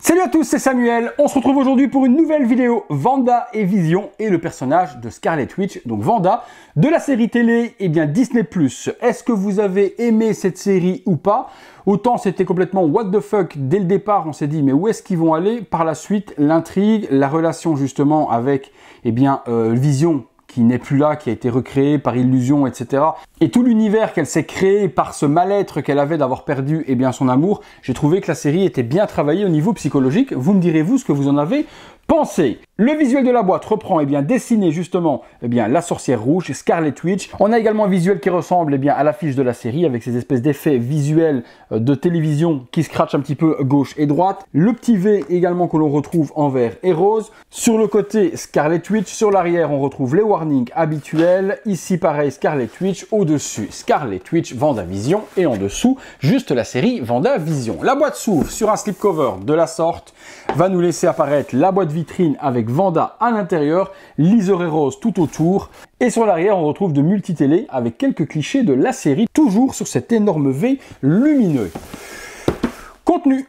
Salut à tous, c'est Samuel. On se retrouve aujourd'hui pour une nouvelle vidéo Wanda et Vision et le personnage de Scarlet Witch, donc Wanda, de la série télé Disney+. Est-ce que vous avez aimé cette série ou pas? Autant c'était complètement what the fuck dès le départ, on s'est dit mais où est-ce qu'ils vont aller? Par la suite, l'intrigue, la relation justement avec Vision, qui n'est plus là, qui a été recréé par illusion, etc. Et tout l'univers qu'elle s'est créé par ce mal-être qu'elle avait d'avoir perdu son amour, j'ai trouvé que la série était bien travaillée au niveau psychologique. Vous me direz-vous ce que vous en avez pensé. Le visuel de la boîte reprend dessiné justement la sorcière rouge, Scarlet Witch. On a également un visuel qui ressemble à l'affiche de la série avec ces espèces d'effets visuels de télévision qui scratchent un petit peu gauche et droite. Le petit V également que l'on retrouve en vert et rose. Sur le côté Scarlet Witch, sur l'arrière on retrouve les warnings habituels. Ici pareil Scarlet Witch, au-dessus Scarlet Witch, WandaVision et en dessous juste la série WandaVision. La boîte s'ouvre sur un slipcover de la sorte, va nous laisser apparaître la boîte vitrine avec Wanda à l'intérieur, liseré rose tout autour. Et sur l'arrière, on retrouve de multi-télé avec quelques clichés de la série, toujours sur cet énorme V lumineux. Contenu.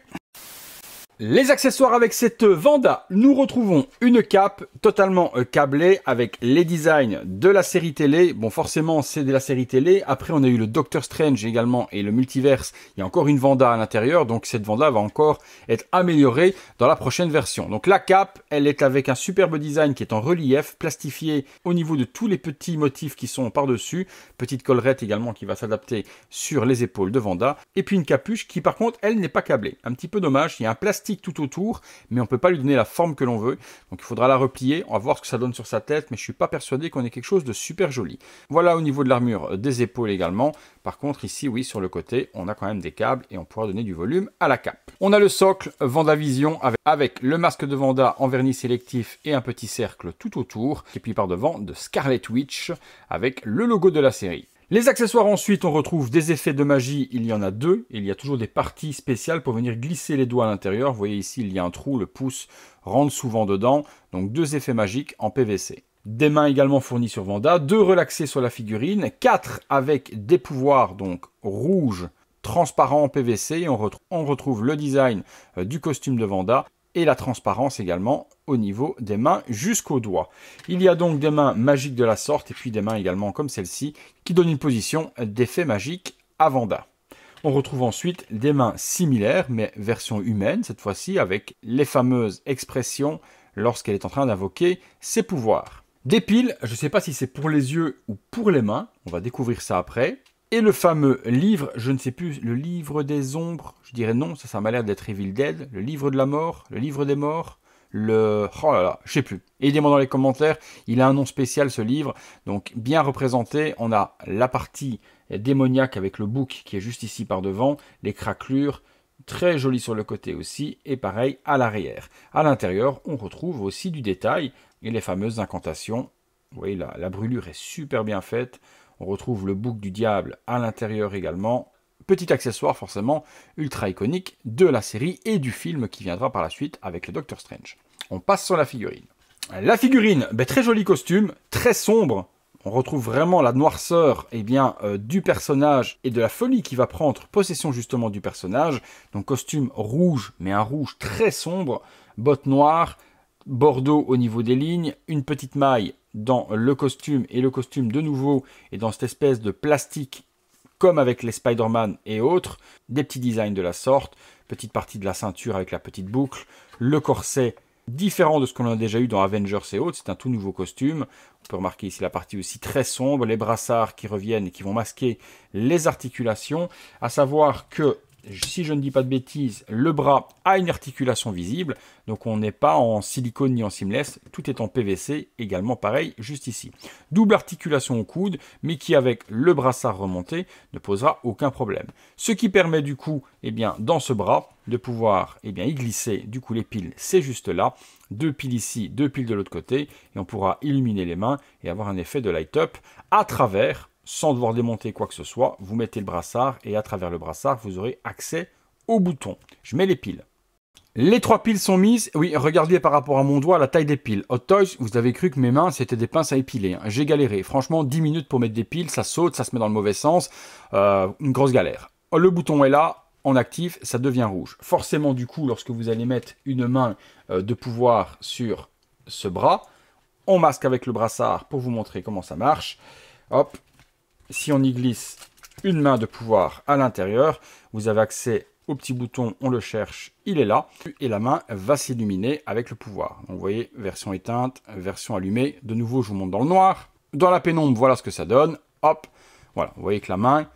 Les accessoires avec cette Wanda, nous retrouvons une cape totalement câblée avec les designs de la série télé. Bon, forcément, c'est de la série télé. Après, on a eu le Doctor Strange également et le multiverse. Il y a encore une Wanda à l'intérieur, donc cette Wanda va encore être améliorée dans la prochaine version. Donc la cape, elle est avec un superbe design qui est en relief, plastifié au niveau de tous les petits motifs qui sont par-dessus. Petite collerette également qui va s'adapter sur les épaules de Wanda. Et puis une capuche qui, par contre, elle n'est pas câblée. Un petit peu dommage, il y a un plastique tout autour, mais on peut pas lui donner la forme que l'on veut. Donc il faudra la replier, on va voir ce que ça donne sur sa tête, mais je suis pas persuadé qu'on ait quelque chose de super joli. Voilà au niveau de l'armure des épaules également. Par contre ici, oui, sur le côté, on a quand même des câbles et on pourra donner du volume à la cape. On a le socle WandaVision avec le masque de Wanda en vernis sélectif et un petit cercle tout autour. Et puis par devant de Scarlet Witch avec le logo de la série. Les accessoires ensuite, on retrouve des effets de magie, il y en a deux. Il y a toujours des parties spéciales pour venir glisser les doigts à l'intérieur. Vous voyez ici, il y a un trou, le pouce rentre souvent dedans. Donc deux effets magiques en PVC. Des mains également fournies sur Wanda, deux relaxés sur la figurine, quatre avec des pouvoirs donc rouge, transparent en PVC. Et on retrouve le design du costume de Wanda. Et la transparence également au niveau des mains jusqu'aux doigts. Il y a donc des mains magiques de la sorte et puis des mains également comme celle-ci qui donnent une position d'effet magique à Wanda. On retrouve ensuite des mains similaires mais version humaine cette fois-ci avec les fameuses expressions lorsqu'elle est en train d'invoquer ses pouvoirs. Des piles, je ne sais pas si c'est pour les yeux ou pour les mains, on va découvrir ça après. Et le fameux livre, je ne sais plus, le livre des ombres, je dirais non, ça m'a l'air d'être Evil Dead, le livre de la mort, le livre des morts, oh là là, je sais plus. Aidez-moi dans les commentaires, il a un nom spécial ce livre, donc bien représenté, on a la partie démoniaque avec le bouc qui est juste ici par devant, les craquelures, très joli sur le côté aussi, et pareil à l'arrière. À l'intérieur, on retrouve aussi du détail, et les fameuses incantations, vous voyez la brûlure est super bien faite. On retrouve le bouc du diable à l'intérieur également. Petit accessoire forcément ultra iconique de la série et du film qui viendra par la suite avec le Doctor Strange. On passe sur la figurine. La figurine, très joli costume, très sombre. On retrouve vraiment la noirceur du personnage et de la folie qui va prendre possession justement du personnage. Donc costume rouge, mais un rouge très sombre, bottes noires, bordeaux au niveau des lignes, une petite maille dans le costume et le costume de nouveau est dans cette espèce de plastique comme avec les Spider-Man et autres, des petits designs de la sorte, petite partie de la ceinture avec la petite boucle, le corset différent de ce qu'on a déjà eu dans Avengers et autres, c'est un tout nouveau costume. On peut remarquer ici la partie aussi très sombre, les brassards qui reviennent et qui vont masquer les articulations, à savoir que si je ne dis pas de bêtises, le bras a une articulation visible, donc on n'est pas en silicone ni en seamless, tout est en PVC, également pareil, juste ici. Double articulation au coude, mais qui avec le brassard remonté ne posera aucun problème. Ce qui permet du coup, dans ce bras, de pouvoir y glisser, du coup les piles, c'est juste là, deux piles ici, deux piles de l'autre côté, et on pourra illuminer les mains et avoir un effet de light-up à travers, sans devoir démonter quoi que ce soit, vous mettez le brassard et à travers le brassard, vous aurez accès aux boutons. Je mets les piles. Les trois piles sont mises. Oui, regardez par rapport à mon doigt la taille des piles. Hot Toys, vous avez cru que mes mains, c'était des pinces à épiler. J'ai galéré. Franchement, 10 minutes pour mettre des piles, ça saute, ça se met dans le mauvais sens. Une grosse galère. Le bouton est là. en actif, ça devient rouge. Forcément, du coup, lorsque vous allez mettre une main de pouvoir sur ce bras, on masque avec le brassard pour vous montrer comment ça marche. Hop, si on y glisse une main de pouvoir à l'intérieur, vous avez accès au petit bouton, on le cherche, il est là, et la main va s'illuminer avec le pouvoir. Donc vous voyez, version éteinte, version allumée. De nouveau, je vous montre dans le noir. Dans la pénombre, voilà ce que ça donne. Hop, voilà, vous voyez que la main,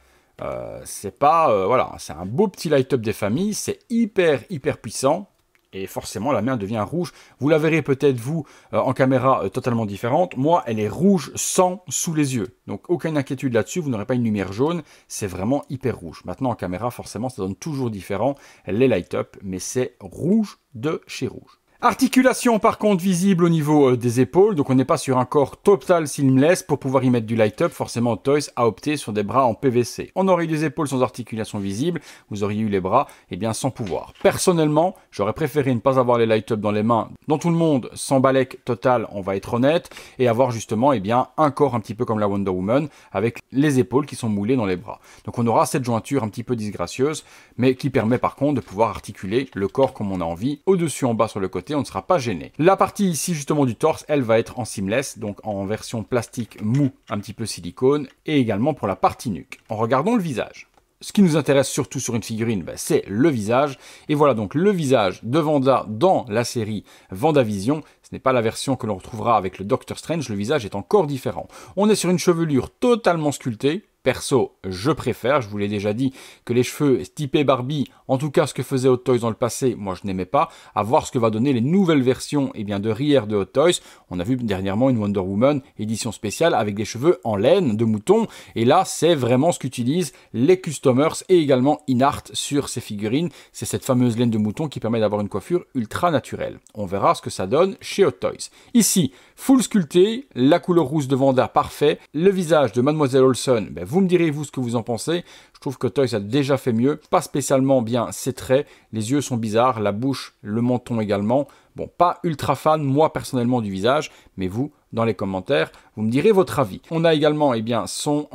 c'est pas, voilà, c'est un beau petit light-up des familles, c'est hyper puissant. Et forcément, la main devient rouge. Vous la verrez peut-être, vous, en caméra totalement différente. Moi, elle est rouge sang sous les yeux. Donc, aucune inquiétude là-dessus. Vous n'aurez pas une lumière jaune. C'est vraiment hyper rouge. Maintenant, en caméra, forcément, ça donne toujours différent. Elle est light-up, mais c'est rouge de chez rouge. Articulation par contre visible au niveau des épaules, donc on n'est pas sur un corps total seamless. Pour pouvoir y mettre du light-up, forcément Toys a opté sur des bras en PVC. On aurait eu des épaules sans articulation visible, vous auriez eu les bras sans pouvoir. Personnellement, j'aurais préféré ne pas avoir les light-up dans les mains, dans tout le monde, sans balèque total, on va être honnête, et avoir justement un corps un petit peu comme la Wonder Woman, avec les épaules qui sont moulées dans les bras. Donc on aura cette jointure un petit peu disgracieuse, mais qui permet par contre de pouvoir articuler le corps comme on a envie, au-dessus, en bas, sur le côté, on ne sera pas gêné. La partie ici justement du torse, elle va être en seamless, donc en version plastique mou, un petit peu silicone, et également pour la partie nuque. En regardant le visage. Ce qui nous intéresse surtout sur une figurine, c'est le visage. Et voilà donc le visage de Wanda dans la série WandaVision. Ce n'est pas la version que l'on retrouvera avec le Doctor Strange, le visage est encore différent. On est sur une chevelure totalement sculptée. Perso, je préfère, je vous l'ai déjà dit, que les cheveux typés Barbie, en tout cas ce que faisait Hot Toys dans le passé, moi je n'aimais pas. À voir ce que va donner les nouvelles versions de rear de Hot Toys. On a vu dernièrement une Wonder Woman édition spéciale avec des cheveux en laine de mouton. Et là, c'est vraiment ce qu'utilisent les customers et également InArt sur ces figurines. C'est cette fameuse laine de mouton qui permet d'avoir une coiffure ultra naturelle. On verra ce que ça donne chez Hot Toys. Ici, full sculpté, la couleur rousse de Wanda parfait, le visage de Mademoiselle Olsen, vous me direz vous ce que vous en pensez. Je trouve que Toys a déjà fait mieux, pas spécialement bien ses traits, les yeux sont bizarres, la bouche, le menton également. Bon, pas ultra fan moi personnellement du visage, mais vous, dans les commentaires, vous me direz votre avis. On a également son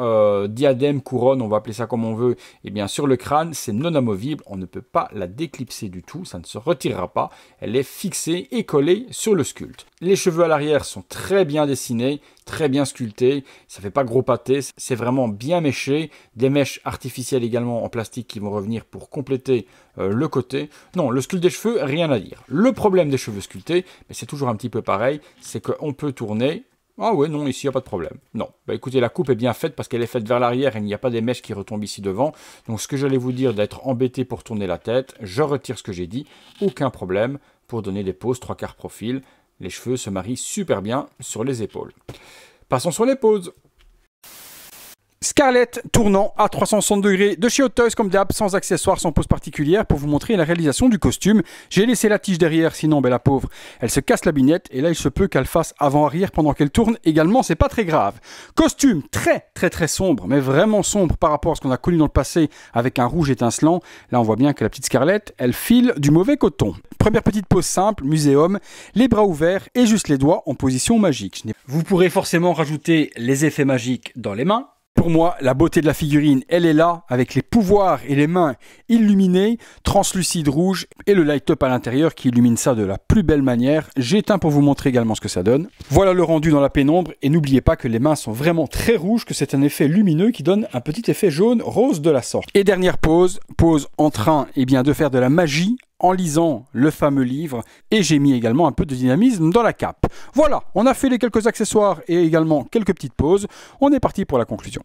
diadème, couronne, on va appeler ça comme on veut, sur le crâne, c'est non amovible, on ne peut pas la déclipser du tout, ça ne se retirera pas, elle est fixée et collée sur le sculpte. Les cheveux à l'arrière sont très bien dessinés, très bien sculptés, ça fait pas gros pâté, c'est vraiment bien méché, des mèches artificielles également en plastique qui vont revenir pour compléter le côté. Non, le sculpte des cheveux, rien à dire. Le problème des cheveux sculptés, mais c'est toujours un petit peu pareil, c'est qu'on peut tourner. Ah ouais, non, ici, il n'y a pas de problème. Non, écoutez, la coupe est bien faite parce qu'elle est faite vers l'arrière et il n'y a pas des mèches qui retombent ici devant. Donc, ce que j'allais vous dire d'être embêté pour tourner la tête, je retire ce que j'ai dit. Aucun problème pour donner des poses 3/4 profil. Les cheveux se marient super bien sur les épaules. Passons sur les poses. Scarlett tournant à 360 degrés de chez Hot Toys comme d'hab, sans accessoires, sans pose particulière pour vous montrer la réalisation du costume. J'ai laissé la tige derrière, sinon la pauvre, elle se casse la bignette et là il se peut qu'elle fasse avant-arrière pendant qu'elle tourne également, c'est pas très grave. Costume très sombre, mais vraiment sombre par rapport à ce qu'on a connu dans le passé avec un rouge étincelant. Là on voit bien que la petite Scarlett, elle file du mauvais coton. Première petite pose simple, muséum, les bras ouverts et juste les doigts en position magique. Vous pourrez forcément rajouter les effets magiques dans les mains. Pour moi, la beauté de la figurine, elle est là, avec les pouvoirs et les mains illuminées, translucides rouges, et le light-up à l'intérieur qui illumine ça de la plus belle manière. J'éteins pour vous montrer également ce que ça donne. Voilà le rendu dans la pénombre, et n'oubliez pas que les mains sont vraiment très rouges, que c'est un effet lumineux qui donne un petit effet jaune-rose de la sorte. Et dernière pose en train de faire de la magie, en lisant le fameux livre, et j'ai mis également un peu de dynamisme dans la cape. Voilà, on a fait les quelques accessoires et également quelques petites pauses. On est parti pour la conclusion.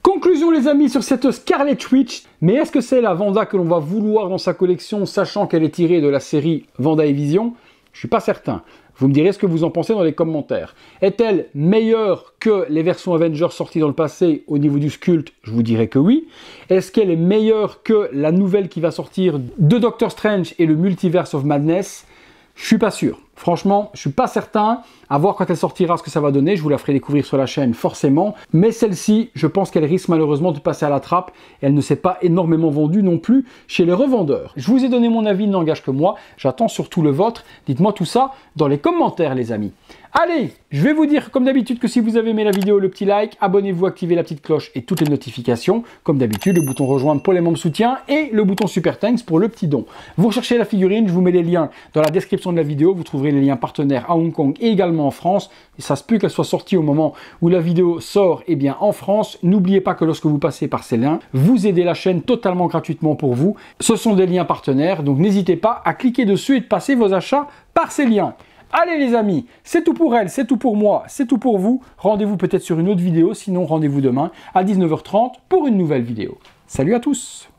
Conclusion les amis sur cette Scarlet Witch. Mais est-ce que c'est la Wanda que l'on va vouloir dans sa collection, sachant qu'elle est tirée de la série Wanda et Vision? Je suis pas certain. Vous me direz ce que vous en pensez dans les commentaires. Est-elle meilleure que les versions Avengers sorties dans le passé au niveau du sculpte? Je vous dirais que oui. Est-ce qu'elle est meilleure que la nouvelle qui va sortir de Doctor Strange et le Multiverse of Madness? Je suis pas sûr. Franchement, je suis pas certain. À voir quand elle sortira ce que ça va donner. Je vous la ferai découvrir sur la chaîne forcément. Mais celle-ci, je pense qu'elle risque malheureusement de passer à la trappe. Et elle ne s'est pas énormément vendue non plus chez les revendeurs. Je vous ai donné mon avis, il n'engage que moi. J'attends surtout le vôtre. Dites-moi tout ça dans les commentaires, les amis. Allez, je vais vous dire comme d'habitude que si vous avez aimé la vidéo, le petit like, abonnez-vous, activez la petite cloche et toutes les notifications. Comme d'habitude, le bouton rejoindre pour les membres soutien et le bouton super thanks pour le petit don. Vous recherchez la figurine, je vous mets les liens dans la description de la vidéo. Vous trouverez les liens partenaires à Hong Kong et également en France. Et ça se peut qu'elle soit sortie au moment où la vidéo sort, eh bien en France. N'oubliez pas que lorsque vous passez par ces liens, vous aidez la chaîne totalement gratuitement pour vous. Ce sont des liens partenaires, donc n'hésitez pas à cliquer dessus et de passer vos achats par ces liens. Allez les amis, c'est tout pour elle, c'est tout pour moi, c'est tout pour vous. Rendez-vous peut-être sur une autre vidéo, sinon rendez-vous demain à 19h30 pour une nouvelle vidéo. Salut à tous!